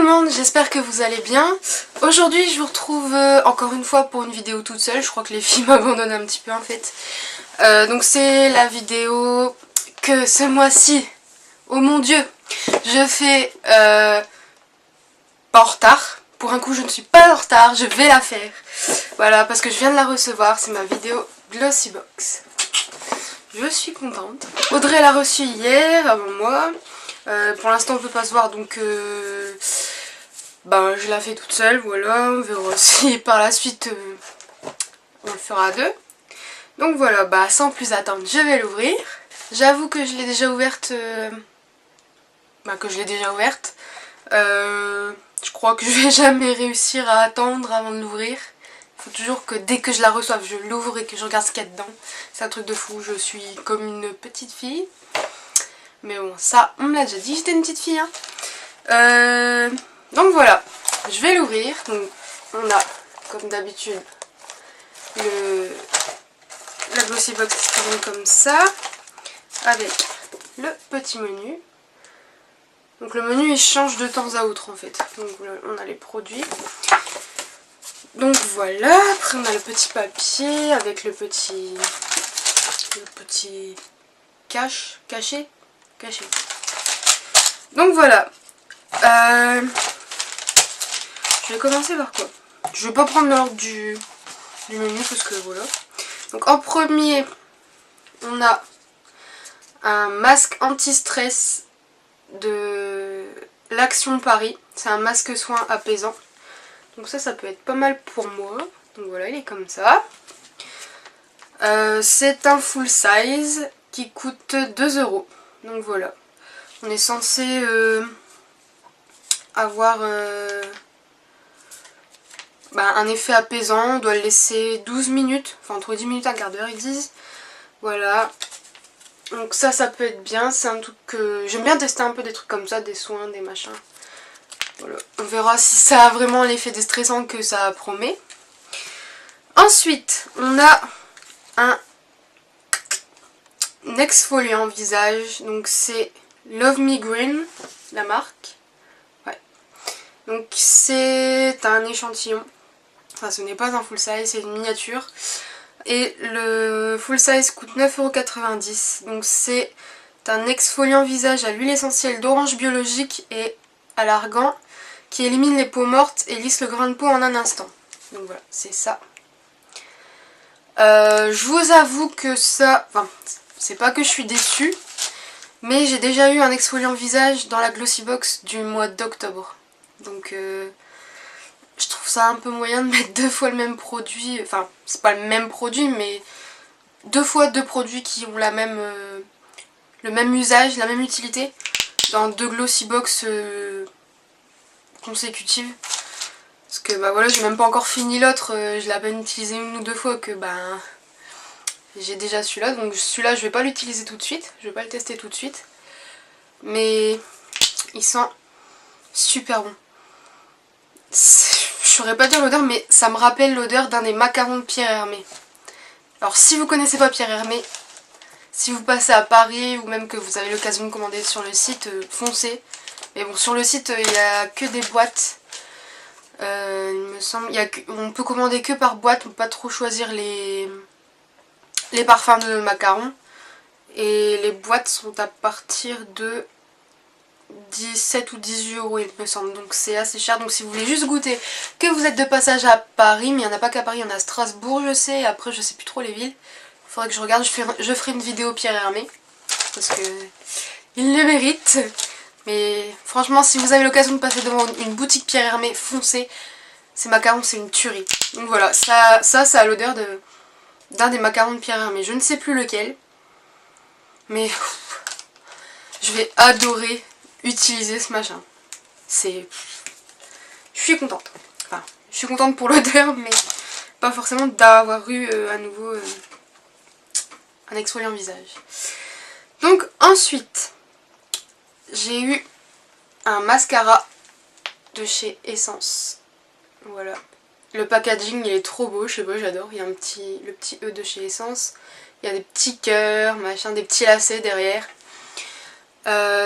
monde, j'espère que vous allez bien. Aujourd'hui je vous retrouve encore une fois pour une vidéo toute seule. Je crois que les filles m'abandonnent un petit peu en fait. Donc c'est la vidéo que ce mois-ci, oh mon dieu, je fais pas en retard. Pour un coup je ne suis pas en retard, je vais la faire. Voilà, parce que je viens de la recevoir, c'est ma vidéo Glossybox. Je suis contente. Audrey l'a reçue hier avant moi. Pour l'instant on peut pas se voir donc ben, je la fais toute seule, voilà, on verra si par la suite on le fera à deux. Donc voilà, bah sans plus attendre, je vais l'ouvrir. J'avoue que je l'ai déjà ouverte, je crois que je vais jamais réussir à attendre avant de l'ouvrir. Il faut toujours que dès que je la reçoive, je l'ouvre et que je regarde ce qu'il y a dedans. C'est un truc de fou, je suis comme une petite fille. Mais bon, ça, on me l'a déjà dit, j'étais une petite fille. Hein. Donc voilà, je vais l'ouvrir. Donc on a, comme d'habitude, la Glossybox qui se tourne comme ça, avec le petit menu. Donc le menu il change de temps à autre en fait. Donc on a les produits. Donc voilà, après on a le petit papier avec le petit caché. Donc voilà. Je vais commencer par quoi? Je vais pas prendre l'ordre du menu parce que voilà. Donc en premier, on a un masque anti-stress de l'Action Paris. C'est un masque soin apaisant. Donc ça peut être pas mal pour moi. Donc voilà, il est comme ça. C'est un full size qui coûte 2 €. Donc voilà. On est censé avoir un effet apaisant. On doit le laisser 12 minutes. Enfin entre 10 minutes et un quart d'heure ils disent. Voilà. Donc ça peut être bien. C'est un truc que j'aime bien tester un peu des trucs comme ça. Des soins, des machins. Voilà. On verra si ça a vraiment l'effet déstressant que ça promet. Ensuite, on a un exfoliant visage. Donc c'est Love Me Green, la marque. Ouais. Donc c'est un échantillon. Enfin ce n'est pas un full size, c'est une miniature. Et le full size coûte 9,90 €. Donc c'est un exfoliant visage à l'huile essentielle d'orange biologique et à l'argan qui élimine les peaux mortes et lisse le grain de peau en un instant. Donc voilà, c'est ça. Je vous avoue que ça... Enfin, c'est pas que je suis déçue, mais j'ai déjà eu un exfoliant visage dans la Glossybox du mois d'octobre. Donc je trouve ça un peu moyen de mettre 2 fois le même produit. Enfin, c'est pas le même produit, mais 2 fois 2 produits qui ont le même usage, la même utilité dans 2 Glossybox consécutives. Parce que bah voilà, j'ai même pas encore fini l'autre, je l'ai à peine utilisé 1 ou 2 fois que j'ai déjà celui-là. Donc celui-là je vais pas l'utiliser tout de suite, je vais pas le tester tout de suite. Mais il sent super bon. Je saurais pas dire l'odeur, mais ça me rappelle l'odeur d'un des macarons de Pierre Hermé. Alors si vous connaissez pas Pierre Hermé, si vous passez à Paris ou même que vous avez l'occasion de commander sur le site, foncez. Mais bon, sur le site il n'y a que des boîtes. Il me semble, on peut commander que par boîte, on peut pas trop choisir les parfums de macarons. Et les boîtes sont à partir de 17 ou 18 € il me semble, donc c'est assez cher. Donc si vous voulez juste goûter, que vous êtes de passage à Paris, mais il n'y en a pas qu'à Paris, il y en a à Strasbourg je sais, et après je sais plus trop les villes. Il faudrait que je regarde, je ferai une vidéo Pierre Hermé, parce que il le mérite. Mais franchement si vous avez l'occasion de passer devant une boutique Pierre Hermé, foncez. Ces macarons c'est une tuerie. Donc voilà, ça a l'odeur d'un des macarons de Pierre Hermé, je ne sais plus lequel. Mais je vais adorer utiliser ce machin. Je suis contente. Enfin, je suis contente pour l'odeur, mais pas forcément d'avoir eu à nouveau un exfoliant visage. Donc ensuite, j'ai eu un mascara de chez Essence. Voilà. Le packaging il est trop beau, je sais pas, j'adore. Il y a le petit E de chez Essence. Il y a des petits cœurs, machin, des petits lacets derrière.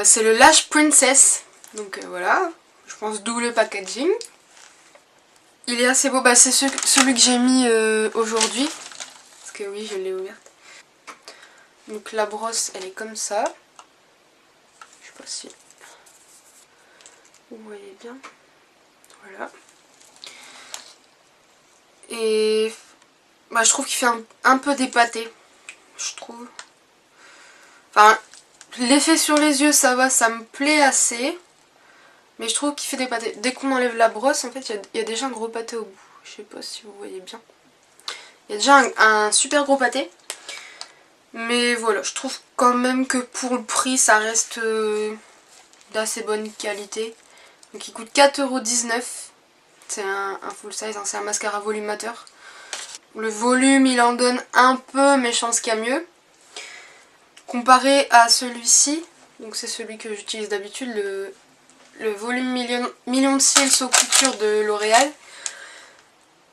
C'est le Lash Princess. Donc voilà. Je pense d'où le packaging. Il est assez beau, bah, c'est celui que j'ai mis aujourd'hui. Parce que oui, je l'ai ouverte. Donc la brosse, elle est comme ça. Je sais pas si vous voyez bien. Voilà. Et bah, je trouve qu'il fait un peu dépaté. Je trouve. Enfin, l'effet sur les yeux, ça va, ça me plaît assez. Mais je trouve qu'il fait des pâtés. Dès qu'on enlève la brosse, en fait, il y a déjà un gros pâté au bout. Je sais pas si vous voyez bien. Il y a déjà un super gros pâté. Mais voilà, je trouve quand même que pour le prix, ça reste d'assez bonne qualité. Donc il coûte 4,19 €. C'est un full size, hein, c'est un mascara volumateur. Le volume, il en donne un peu, mais je pense qu'il y a mieux. Comparé à celui-ci, donc c'est celui que j'utilise d'habitude, le volume million de cils aux coutures de L'Oréal.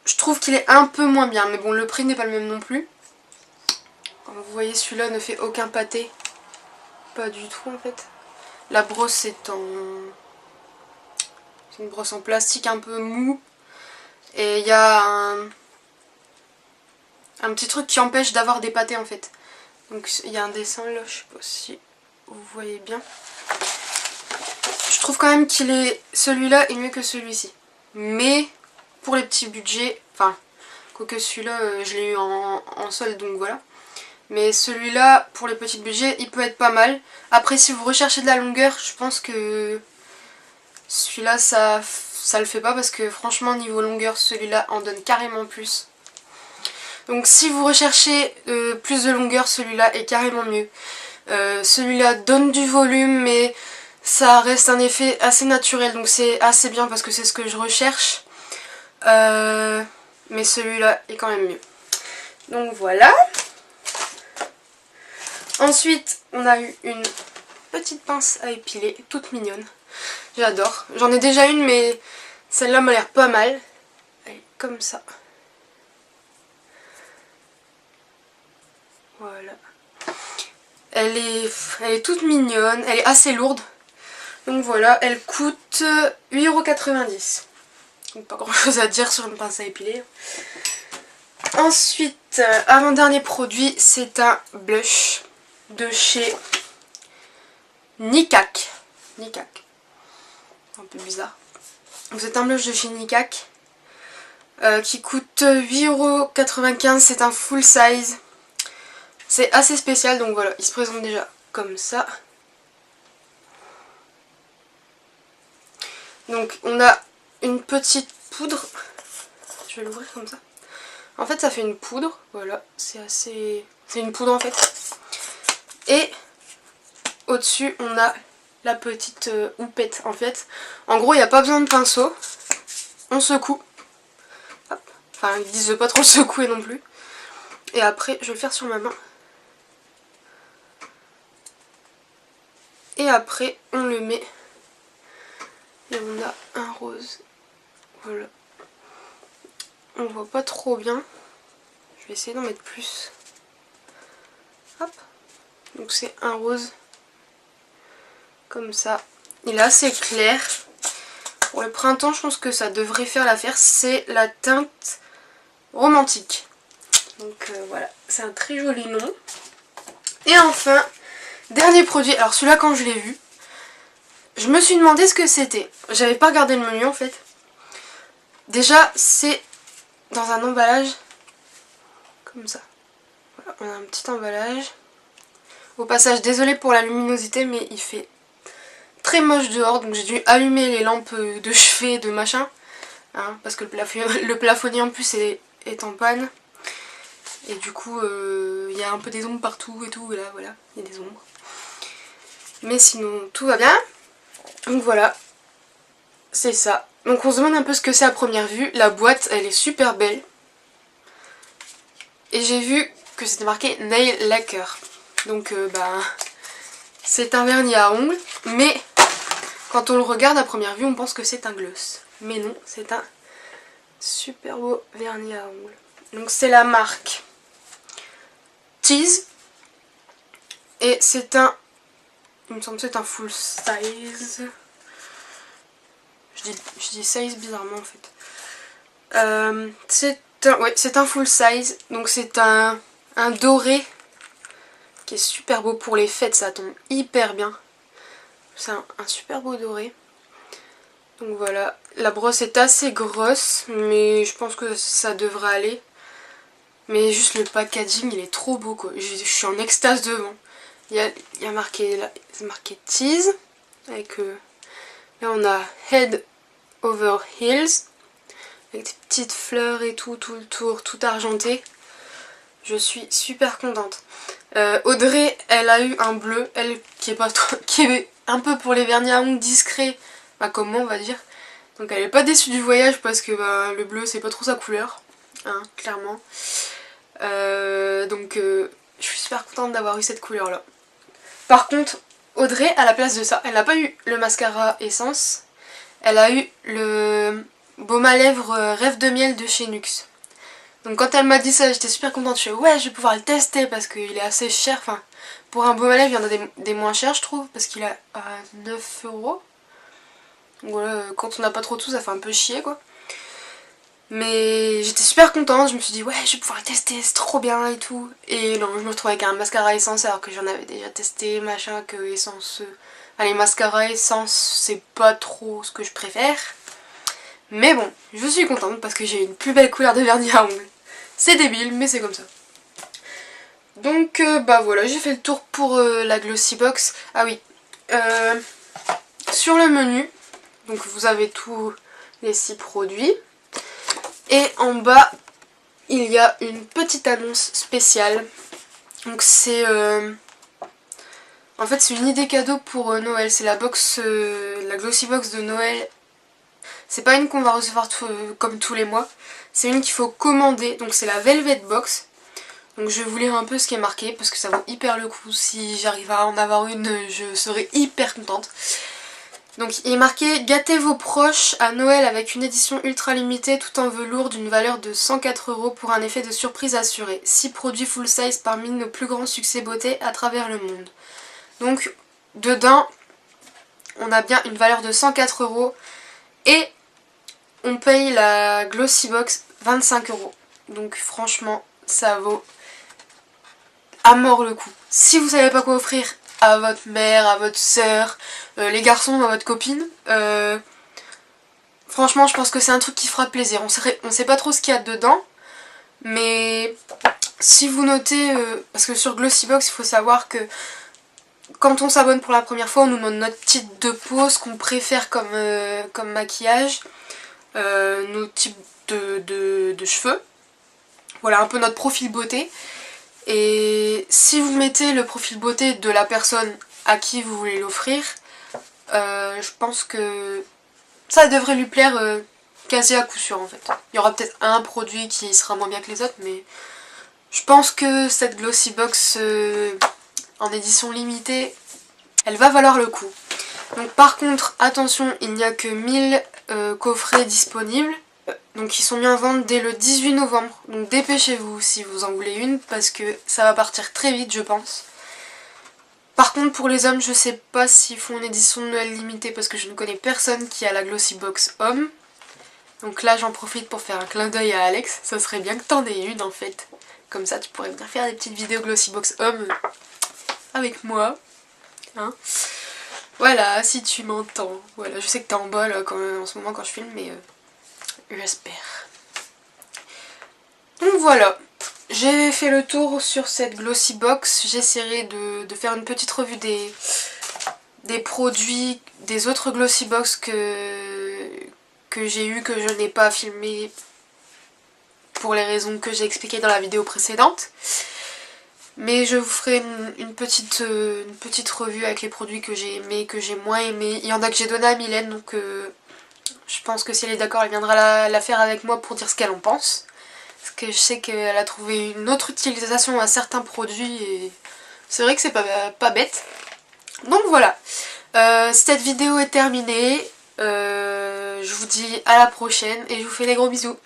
Je trouve qu'il est un peu moins bien, mais bon, le prix n'est pas le même non plus. Comme vous voyez, celui-là ne fait aucun pâté. Pas du tout en fait. La brosse c'est une brosse en plastique un peu mou. Et il y a un petit truc qui empêche d'avoir des pâtés en fait. Donc il y a un dessin là, je sais pas si vous voyez bien. Je trouve quand même celui-là est mieux que celui-ci. Mais pour les petits budgets, enfin, quoique celui-là je l'ai eu en solde donc voilà. Mais celui-là, pour les petits budgets, il peut être pas mal. Après, si vous recherchez de la longueur, je pense que celui-là, ça le fait pas. Parce que franchement, niveau longueur, celui-là en donne carrément plus. Donc si vous recherchez plus de longueur, celui-là est carrément mieux. Celui-là donne du volume, mais ça reste un effet assez naturel. Donc c'est assez bien parce que c'est ce que je recherche. Mais celui-là est quand même mieux. Donc voilà. Ensuite, on a eu une petite pince à épiler, toute mignonne. J'adore. J'en ai déjà une, mais celle-là m'a l'air pas mal. Elle est comme ça. Voilà. Elle est toute mignonne. Elle est assez lourde. Donc voilà, elle coûte 8,90 €. Donc pas grand chose à dire sur une pince à épiler. Ensuite, avant-dernier produit, c'est un blush de chez Nikak. Nikak. Un peu bizarre. C'est un blush de chez Nikak qui coûte 8,95 €. C'est un full size. C'est assez spécial, donc voilà, il se présente déjà comme ça. Donc on a une petite poudre. Je vais l'ouvrir comme ça. En fait ça fait une poudre, voilà, c'est une poudre en fait. Et au-dessus on a la petite houppette en fait. En gros il n'y a pas besoin de pinceau. On secoue. Hop. Enfin ils disent de pas trop secouer non plus. Et après je vais le faire sur ma main. Et après on le met. Et on a un rose. Voilà. On voit pas trop bien. Je vais essayer d'en mettre plus. Hop. Donc c'est un rose. Comme ça. Il est assez clair. Pour le printemps, je pense que ça devrait faire l'affaire. C'est la teinte romantique. Donc voilà. C'est un très joli nom. Et enfin, dernier produit. Alors celui-là, quand je l'ai vu, je me suis demandé ce que c'était. J'avais pas regardé le menu en fait. Déjà, c'est dans un emballage comme ça. Voilà, on a un petit emballage. Au passage, désolée pour la luminosité, mais il fait très moche dehors. Donc j'ai dû allumer les lampes de chevet, de machin. Hein, parce que le plafonnier en plus est en panne. Et du coup, il y a un peu des ombres partout et tout. Et là, voilà, il y a des ombres. Mais sinon, tout va bien. Donc voilà, c'est ça. Donc on se demande un peu ce que c'est à première vue. La boîte, elle est super belle. Et j'ai vu que c'était marqué Nail Lacquer. Donc c'est un vernis à ongles. Mais quand on le regarde à première vue, on pense que c'est un gloss. Mais non, c'est un super beau vernis à ongles. Donc c'est la marque Tease. Et c'est un... il me semble que c'est un full size. Je dis size bizarrement en fait. C'est un full size, donc c'est un doré qui est super beau pour les fêtes, ça tombe hyper bien. C'est un super beau doré. Donc voilà, la brosse est assez grosse, mais je pense que ça devrait aller. Mais juste le packaging, il est trop beau quoi. Je suis en extase devant. Il y a marqué, là, c'est marqué Tease, avec là on a Head Over Heels, avec des petites fleurs et tout le tour, tout argenté. Je suis super contente. Audrey, elle a eu un bleu, elle qui est pas trop, qui est un peu pour les vernis à ongles discrets, bah comme moi on va dire. Donc elle est pas déçue du voyage parce que bah, le bleu c'est pas trop sa couleur, hein, clairement. Je suis super contente d'avoir eu cette couleur là. Par contre, Audrey, à la place de ça, elle n'a pas eu le mascara Essence, elle a eu le baume à lèvres Rêve de miel de chez NYX. Donc quand elle m'a dit ça, j'étais super contente, je suis ouais, je vais pouvoir le tester parce qu'il est assez cher. Enfin, pour un baume à lèvres, il y en a des moins chers je trouve, parce qu'il est à 9 €. Donc voilà, quand on n'a pas trop tout, ça fait un peu chier quoi. Mais j'étais super contente, je me suis dit ouais, je vais pouvoir le tester, c'est trop bien et tout. Et non, je me retrouve avec un mascara Essence alors que j'en avais déjà testé, machin, que Essence... Allez, mascara Essence, c'est pas trop ce que je préfère. Mais bon, je suis contente parce que j'ai une plus belle couleur de vernis à ongles. C'est débile, mais c'est comme ça. Donc bah voilà, j'ai fait le tour pour la Glossy Box. Ah oui, sur le menu, donc vous avez tous les 6 produits. Et en bas, il y a une petite annonce spéciale. Donc c'est... En fait c'est une idée cadeau pour Noël. C'est la box, la Glossy Box de Noël. C'est pas une qu'on va recevoir comme tous les mois. C'est une qu'il faut commander. Donc c'est la Velvet Box. Donc je vais vous lire un peu ce qui est marqué parce que ça vaut hyper le coup. Si j'arrive à en avoir une, je serai hyper contente. Donc il est marqué « Gâtez vos proches à Noël avec une édition ultra limitée tout en velours d'une valeur de 104 € pour un effet de surprise assuré. 6 produits full size parmi nos plus grands succès beauté à travers le monde. » Donc dedans, on a bien une valeur de 104 € et on paye la Glossy Box 25 €. Donc franchement, ça vaut à mort le coup. Si vous savez pas quoi offrir à votre mère, à votre soeur, les garçons, à votre copine, franchement je pense que c'est un truc qui fera plaisir. On sait pas trop ce qu'il y a dedans, mais si vous notez, parce que sur Glossy Box il faut savoir que quand on s'abonne pour la première fois, on nous demande notre type de peau, ce qu'on préfère comme maquillage, nos types de cheveux, voilà un peu notre profil beauté. Et si vous mettez le profil beauté de la personne à qui vous voulez l'offrir, je pense que ça devrait lui plaire quasi à coup sûr en fait. Il y aura peut-être un produit qui sera moins bien que les autres, mais je pense que cette Glossy Box en édition limitée, elle va valoir le coup. Donc par contre, attention, il n'y a que 1000 coffrets disponibles. Donc ils sont mis en vente dès le 18 novembre. Donc dépêchez-vous si vous en voulez une parce que ça va partir très vite je pense. Par contre pour les hommes je sais pas s'ils font une édition de Noël limitée parce que je ne connais personne qui a la Glossy Box homme. Donc là j'en profite pour faire un clin d'œil à Alex. Ça serait bien que t'en aies une en fait. Comme ça tu pourrais venir faire des petites vidéos Glossy Box homme avec moi. Hein, voilà, si tu m'entends. Voilà, je sais que t'es en bas là, en ce moment quand je filme mais... j'espère. Donc voilà, j'ai fait le tour sur cette Glossy Box. J'essaierai de faire une petite revue des produits des autres Glossy Box que j'ai eu, que je n'ai pas filmé pour les raisons que j'ai expliquées dans la vidéo précédente. Mais je vous ferai une petite revue avec les produits que j'ai aimés, que j'ai moins aimés. Il y en a que j'ai donné à Mylène, donc... je pense que si elle est d'accord, elle viendra la faire avec moi pour dire ce qu'elle en pense. Parce que je sais qu'elle a trouvé une autre utilisation à certains produits et c'est vrai que c'est pas bête. Donc voilà, cette vidéo est terminée. Je vous dis à la prochaine et je vous fais des gros bisous.